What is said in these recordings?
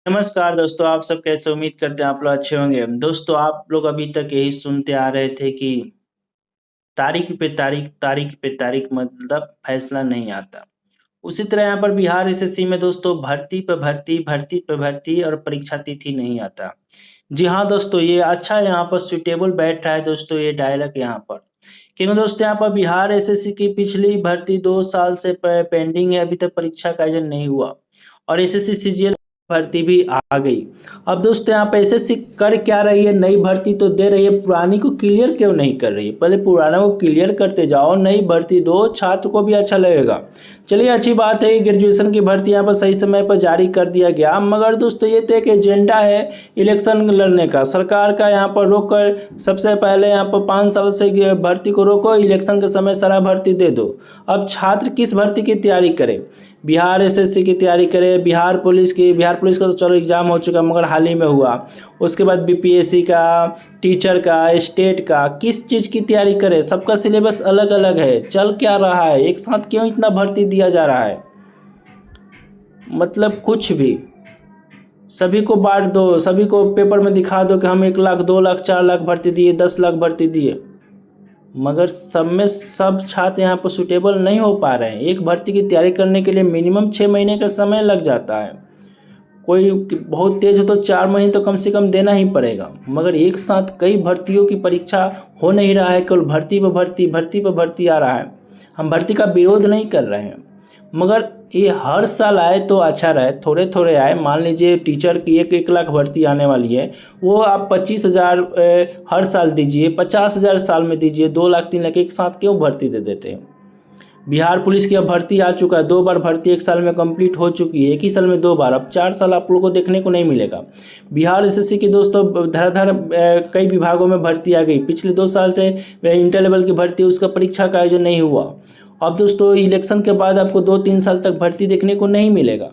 नमस्कार दोस्तों, आप सब कैसे? उम्मीद करते हैं आप लोग अच्छे होंगे। दोस्तों, आप लोग अभी तक यही सुनते आ रहे थे कि तारीख पे तारीख मतलब फैसला नहीं आता। उसी तरह यहाँ पर बिहार एसएससी में दोस्तों भर्ती पे भर्ती और परीक्षा तिथि नहीं आता। जी हाँ दोस्तों, ये अच्छा यहाँ पर सूटेबल बैठ रहा है दोस्तों ये डायलॉग यहाँ पर। क्योंकि दोस्तों यहाँ पर बिहार एसएससी की पिछली भर्ती 2 साल से पेंडिंग है, अभी तक परीक्षा का आयोजन नहीं हुआ और एसएससी सीजीएल भर्ती भी आ गई। अब दोस्तों यहाँ पे एसएससी कर क्या रही है? नई भर्ती तो दे रही है, पुरानी को क्लियर क्यों नहीं कर रही है? पहले पुराना को क्लियर करते जाओ, नई भर्ती दो, छात्र को भी अच्छा लगेगा। चलिए, अच्छी बात है कि ग्रेजुएशन की भर्ती यहाँ पर सही समय पर जारी कर दिया गया, मगर दोस्तों ये तो एक एजेंडा है इलेक्शन लड़ने का, सरकार का। यहाँ पर रोक कर सबसे पहले यहाँ पर 5 साल से भर्ती को रोको, इलेक्शन के समय सारा भर्ती दे दो। अब छात्र किस भर्ती की तैयारी करे? बिहार एसएससी की तैयारी करे, बिहार पुलिस का तो चलो एग्ज़ाम हो चुका मगर हाल ही में हुआ। उसके बाद बीपीएससी का, टीचर का, स्टेट का, किस चीज़ की तैयारी करे? सबका सिलेबस अलग अलग है। चल क्या रहा है? एक साथ क्यों इतना भर्ती दिया जा रहा है? मतलब कुछ भी, सभी को बांट दो, सभी को पेपर में दिखा दो कि हम 1 लाख, 2 लाख, 4 लाख भर्ती दिए, 10 लाख भर्ती दिए, मगर सब में सब छात्र यहाँ पर सुटेबल नहीं हो पा रहे हैं। एक भर्ती की तैयारी करने के लिए मिनिमम 6 महीने का समय लग जाता है। कोई बहुत तेज हो तो 4 महीने तो कम से कम देना ही पड़ेगा, मगर एक साथ कई भर्तियों की परीक्षा हो नहीं रहा है, केवल भर्ती पर भर्ती आ रहा है। हम भर्ती का विरोध नहीं कर रहे हैं, मगर ये हर साल आए तो अच्छा रहे, थोड़े थोड़े आए। मान लीजिए टीचर की 1 लाख भर्ती आने वाली है, वो आप 25,000 हर साल दीजिए, 50,000 साल में दीजिए, 2 लाख 3 लाख एक साथ क्यों भर्ती दे देते हैं? बिहार पुलिस की अब भर्ती आ चुका है, 2 बार भर्ती 1 साल में कंप्लीट हो चुकी है, एक ही साल में 2 बार। अब 4 साल आप लोगों को देखने को नहीं मिलेगा। बिहार एसएससी की दोस्तों धड़ाधड़ कई विभागों में भर्ती आ गई। पिछले 2 साल से इंटर लेवल की भर्ती, उसका परीक्षा का आयोजन नहीं हुआ। अब दोस्तों इलेक्शन के बाद आपको 2-3 साल तक भर्ती देखने को नहीं मिलेगा।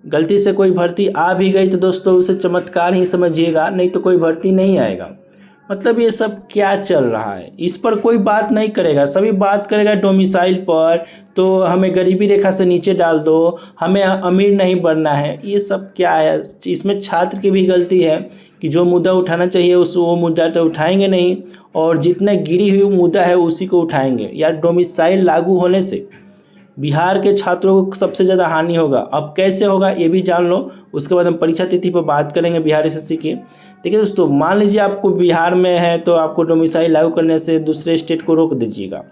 गलती से कोई भर्ती आ भी गई तो दोस्तों उसे चमत्कार ही समझिएगा, नहीं तो कोई भर्ती नहीं आएगा। मतलब ये सब क्या चल रहा है? इस पर कोई बात नहीं करेगा, सभी बात करेगा डोमिसाइल पर, तो हमें गरीबी रेखा से नीचे डाल दो, हमें अमीर नहीं बनना है। ये सब क्या है? इसमें छात्र की भी गलती है कि जो मुद्दा उठाना चाहिए वो मुद्दा तो उठाएंगे नहीं, और जितने गिरी हुई मुद्दा है उसी को उठाएंगे। यार, डोमिसाइल लागू होने से बिहार के छात्रों को सबसे ज़्यादा हानि होगा। अब कैसे होगा ये भी जान लो, उसके बाद हम परीक्षा तिथि पर बात करेंगे बिहार एसएससी की। देखिए दोस्तों, मान लीजिए आपको बिहार में है तो आपको डोमिसाइल लागू करने से दूसरे स्टेट को रोक दीजिएगा,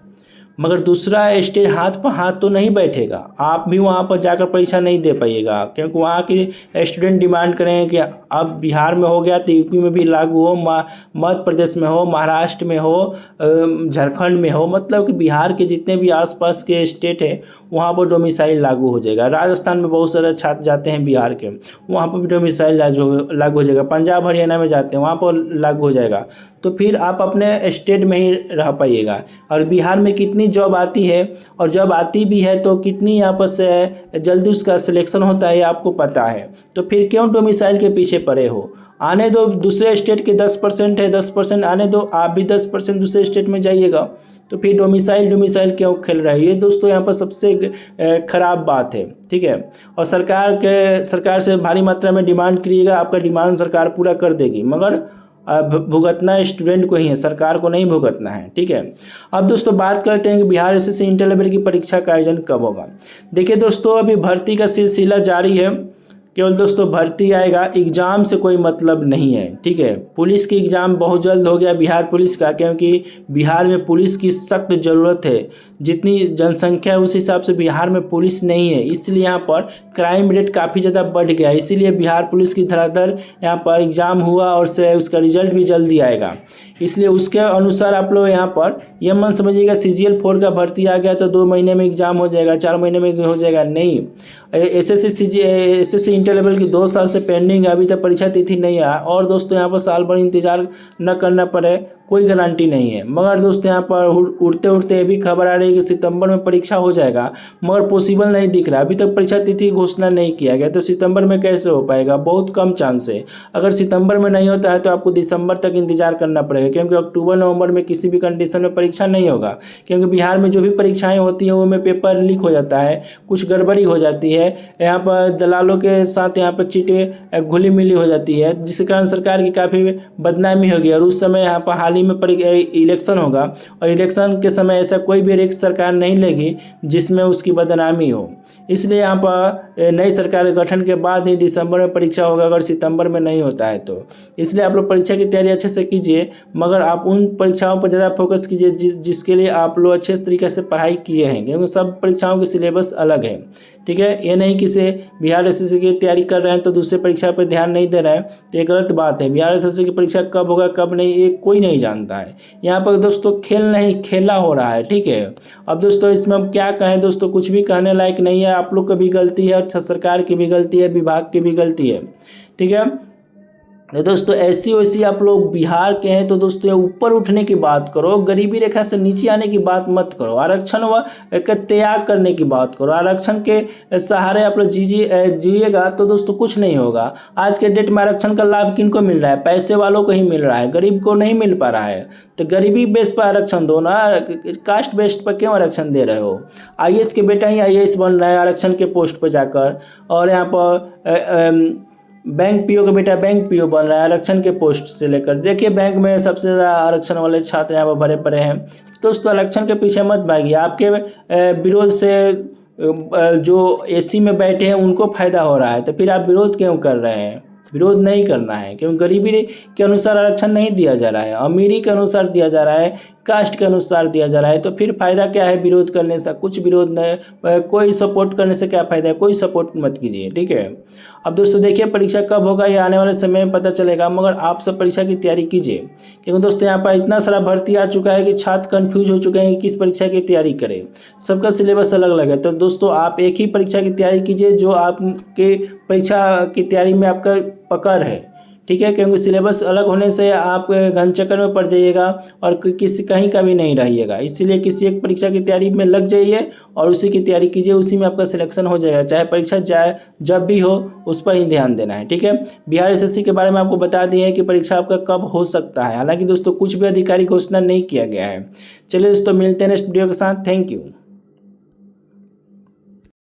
मगर दूसरा स्टेट हाथ पर हाथ तो नहीं बैठेगा। आप भी वहाँ पर जाकर परीक्षा नहीं दे पाइएगा, क्योंकि वहाँ के स्टूडेंट डिमांड करेंगे कि अब बिहार में हो गया तो यूपी में भी लागू हो, मध्य प्रदेश में हो, महाराष्ट्र में हो, झारखंड में हो। मतलब कि बिहार के जितने भी आसपास के स्टेट है वहाँ पर डोमिसाइल लागू हो जाएगा। राजस्थान में बहुत सारे छात्र जाते हैं बिहार के, वहाँ पर भी डोमिसाइल लागू हो जाएगा। पंजाब हरियाणा में जाते हैं, वहाँ पर लागू हो जाएगा। तो फिर आप अपने स्टेट में ही रह पाइएगा। और बिहार में कितनी जॉब आती है, और जॉब आती भी है तो कितनी यहाँ पर से जल्दी उसका सिलेक्शन होता है आपको पता है। तो फिर क्यों डोमिसाइल के पीछे पड़े हो? आने दो, दूसरे स्टेट के 10% है, 10% आने दो, आप भी 10% दूसरे स्टेट में जाइएगा। तो फिर डोमिसाइल क्यों खेल रहा है? ये दोस्तों यहाँ पर सबसे खराब बात है, ठीक है। और सरकार से भारी मात्रा में डिमांड करिएगा, आपका डिमांड सरकार पूरा कर देगी, मगर भुगतना स्टूडेंट को ही है, सरकार को नहीं भुगतना है, ठीक है। अब दोस्तों बात करते हैं कि बिहार एसएससी इंटर लेवल की परीक्षा का आयोजन कब होगा। देखिए दोस्तों, अभी भर्ती का सिलसिला जारी है, केवल दोस्तों भर्ती आएगा, एग्ज़ाम से कोई मतलब नहीं है, ठीक है। पुलिस की एग्ज़ाम बहुत जल्द हो गया बिहार पुलिस का, क्योंकि बिहार में पुलिस की सख्त ज़रूरत है। जितनी जनसंख्या है उस हिसाब से बिहार में पुलिस नहीं है, इसलिए यहाँ पर क्राइम रेट काफ़ी ज़्यादा बढ़ गया, इसीलिए बिहार पुलिस की धड़ाधड़ यहाँ पर एग्ज़ाम हुआ और से उसका रिजल्ट भी जल्दी आएगा। इसलिए उसके अनुसार आप लोग यहाँ पर यह मन समझिएगा सीजीएल 4 का भर्ती आ गया तो 2 महीने में एग्ज़ाम हो जाएगा, 4 महीने में हो जाएगा, नहीं। एसएससी इंटर लेवल की 2 साल से पेंडिंग है, अभी तक परीक्षा तिथि नहीं आया। और दोस्तों यहाँ पर साल भर इंतजार न करना पड़े, कोई गारंटी नहीं है। मगर दोस्तों यहाँ पर उड़ते उड़ते ये भी खबर आ रही है कि सितंबर में परीक्षा हो जाएगा, मगर पॉसिबल नहीं दिख रहा। अभी तक परीक्षा तिथि घोषणा नहीं किया गया, तो सितंबर में कैसे हो पाएगा, बहुत कम चांस है। अगर सितंबर में नहीं होता है तो आपको दिसंबर तक इंतजार करना पड़ेगा, क्योंकि अक्टूबर नवंबर में किसी भी कंडीशन में परीक्षा नहीं होगा। क्योंकि बिहार में जो भी परीक्षाएं होती हैं वो में पेपर लीक हो जाता है, कुछ गड़बड़ी हो जाती है, यहाँ पर दलालों के साथ यहाँ पर चीटें घुली मिली हो जाती है, जिसके कारण सरकार की काफ़ी बदनामी होगी। और उस समय यहाँ पर हाल ही में इलेक्शन होगा, और इलेक्शन के समय ऐसा कोई भी रिस्क सरकार नहीं लेगी जिसमें उसकी बदनामी हो। इसलिए यहाँ पर नई सरकार के गठन के बाद ही दिसंबर में परीक्षा होगा, अगर सितंबर में नहीं होता है तो। इसलिए आप लोग परीक्षा की तैयारी अच्छे से कीजिए, मगर आप उन परीक्षाओं पर ज़्यादा फोकस कीजिए जिसके लिए आप लोग अच्छे तरीके से पढ़ाई किए हैं, क्योंकि सब परीक्षाओं के सिलेबस अलग है। ठीक है, ये नहीं कि से बिहार एसएससी की तैयारी कर रहे हैं तो दूसरे परीक्षा पर ध्यान नहीं दे रहे हैं, तो ये गलत बात है। बिहार एसएससी की परीक्षा कब होगा कब नहीं ये कोई नहीं जानता है। यहाँ पर दोस्तों खेल नहीं खेला हो रहा है। ठीक है, अब दोस्तों इसमें हम क्या कहें दोस्तों, कुछ भी कहने लायक नहीं है। आप लोग की भी गलती है, सरकार की भी गलती है, विभाग की भी गलती है। ठीक है, तो दोस्तों ऐसी वैसी आप लोग बिहार के हैं तो दोस्तों ऊपर उठने की बात करो, गरीबी रेखा से नीचे आने की बात मत करो, आरक्षण व त्याग करने की बात करो। आरक्षण के सहारे आप लोग जिएगा तो दोस्तों कुछ नहीं होगा। आज के डेट में आरक्षण का लाभ किनको मिल रहा है, पैसे वालों को ही मिल रहा है, गरीब को नहीं मिल पा रहा है। तो गरीबी बेस पर आरक्षण दो ना, कास्ट बेस्ड पर क्यों आरक्षण दे रहे हो। आईएएस के बेटा ही आईएएस बन रहा है आरक्षण के पोस्ट पर जाकर, और यहाँ पर बैंक पीओ का बेटा बैंक पीओ बन रहा है आरक्षण के पोस्ट से लेकर। देखिए बैंक में सबसे ज़्यादा आरक्षण वाले छात्र यहाँ पर भरे पड़े हैं। दोस्तों आरक्षण के पीछे मत भागिए, आपके विरोध से जो एसी में बैठे हैं उनको फायदा हो रहा है, तो फिर आप विरोध क्यों कर रहे हैं। विरोध नहीं करना है, क्योंकि गरीबी के अनुसार आरक्षण नहीं दिया जा रहा है, अमीरी के अनुसार दिया जा रहा है, कास्ट के अनुसार दिया जा रहा है। तो फिर फायदा क्या है विरोध करने से, कुछ विरोध नहीं, कोई सपोर्ट करने से क्या फायदा है, कोई सपोर्ट मत कीजिए। ठीक है, अब दोस्तों देखिए परीक्षा कब होगा ये आने वाले समय में पता चलेगा, मगर आप सब परीक्षा की तैयारी कीजिए, क्योंकि दोस्तों यहाँ पर इतना सारा भर्ती आ चुका है कि छात्र कंफ्यूज हो चुके हैं कि किस परीक्षा की तैयारी करें। सबका सिलेबस अलग अलग है, तो दोस्तों आप एक ही परीक्षा की तैयारी कीजिए जो आपके परीक्षा की तैयारी में आपका पकड़ है। ठीक है, क्योंकि सिलेबस अलग होने से आप घनचक्कर में पड़ जाइएगा और किसी कहीं का भी नहीं रहिएगा। इसीलिए किसी एक परीक्षा की तैयारी में लग जाइए और उसी की तैयारी कीजिए, उसी में आपका सिलेक्शन हो जाएगा। चाहे परीक्षा जाए जब भी हो उस पर ही ध्यान देना है। ठीक है, बिहार एसएससी के बारे में आपको बता दिए हैं कि परीक्षा आपका कब हो सकता है। हालांकि दोस्तों कुछ भी आधिकारिक घोषणा नहीं किया गया है। चलिए दोस्तों मिलते हैं नेक्स्ट वीडियो के साथ। Thank you.